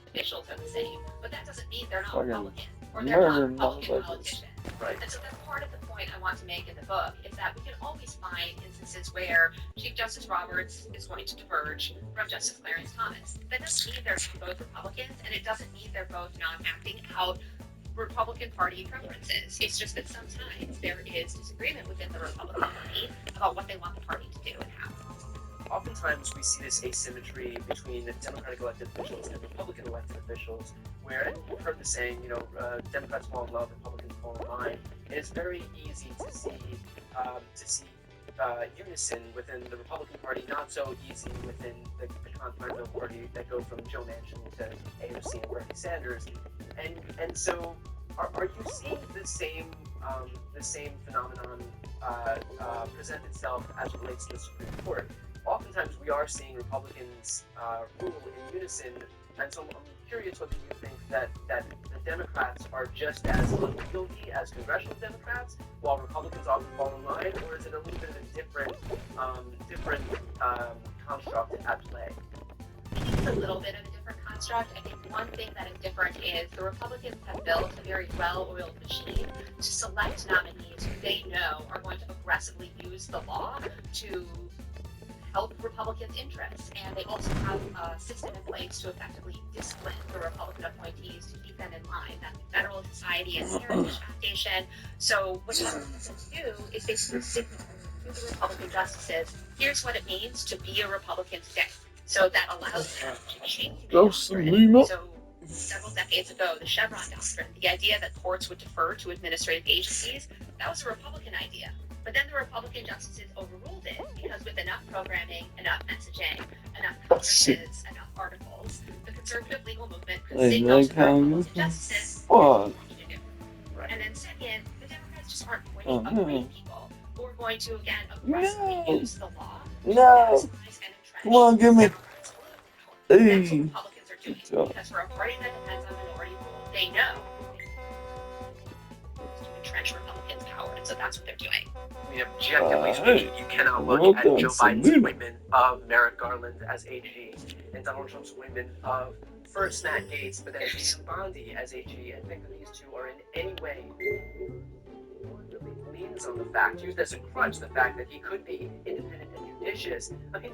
officials are the same, but that doesn't mean they're not Fucking Republican or they're not murder Republican motherfuckers. politicians. Right. And so that's part of the point I want to make in the book is that we can always find instances where Chief Justice Roberts is going to diverge from Justice Clarence Thomas. That doesn't mean they're both Republicans, and it doesn't mean they're both not acting out Republican Party preferences. It's just that sometimes there is disagreement within the Republican Party about what they want the party to do and how. Oftentimes we see this asymmetry between the Democratic elected officials and Republican elected officials, where, and you've heard the saying, Democrats fall in love, Republicans fall in line. It is very easy to see unison within the Republican Party, not so easy within the confines of the party that go from Joe Manchin to AOC and Bernie Sanders. And so, are you seeing the same phenomenon present itself as it relates to the Supreme Court? Oftentimes we are seeing Republicans rule in unison, and so I'm curious whether you think that the Democrats are just as unwieldy as congressional Democrats, while Republicans often fall in line, or is it a little bit of a different construct at play? I think it's a little bit of a different construct. I think one thing that is different is the Republicans have built a very well-oiled machine to select nominees who they know are going to aggressively use the law to help Republicans' interests, and they also have a system in place to effectively discipline the Republican appointees to keep them in line. That's the Federal Society and Heritage Foundation. So what these systems do is basically signal to the Republican justices, here's what it means to be a Republican today. So that allows them to change the doctrine. So several decades ago, the Chevron doctrine, the idea that courts would defer to administrative agencies, that was a Republican idea. But then the Republican justices overruled it because with enough programming, enough messaging, enough conferences, enough articles, the conservative legal movement could signal to the Republican justices what to do. Right. And then second, the Democrats just aren't going to agree people who are going to, again, aggressively use the law to maximize and entrench Come on, give me. Democrats' political power. That's what Republicans are doing. Because for a party that depends on minority rule, they know to entrench Republicans' power, and so that's what they're doing. I mean, objectively speaking, you cannot look at Joe Biden's appointment of Merrick Garland as AG and Donald Trump's appointment of first Matt Gaetz, but then Pam Bondi as AG, and think that these two are in any way really leans on the fact, used as a crutch, the fact that he could be independent and judicious. I mean,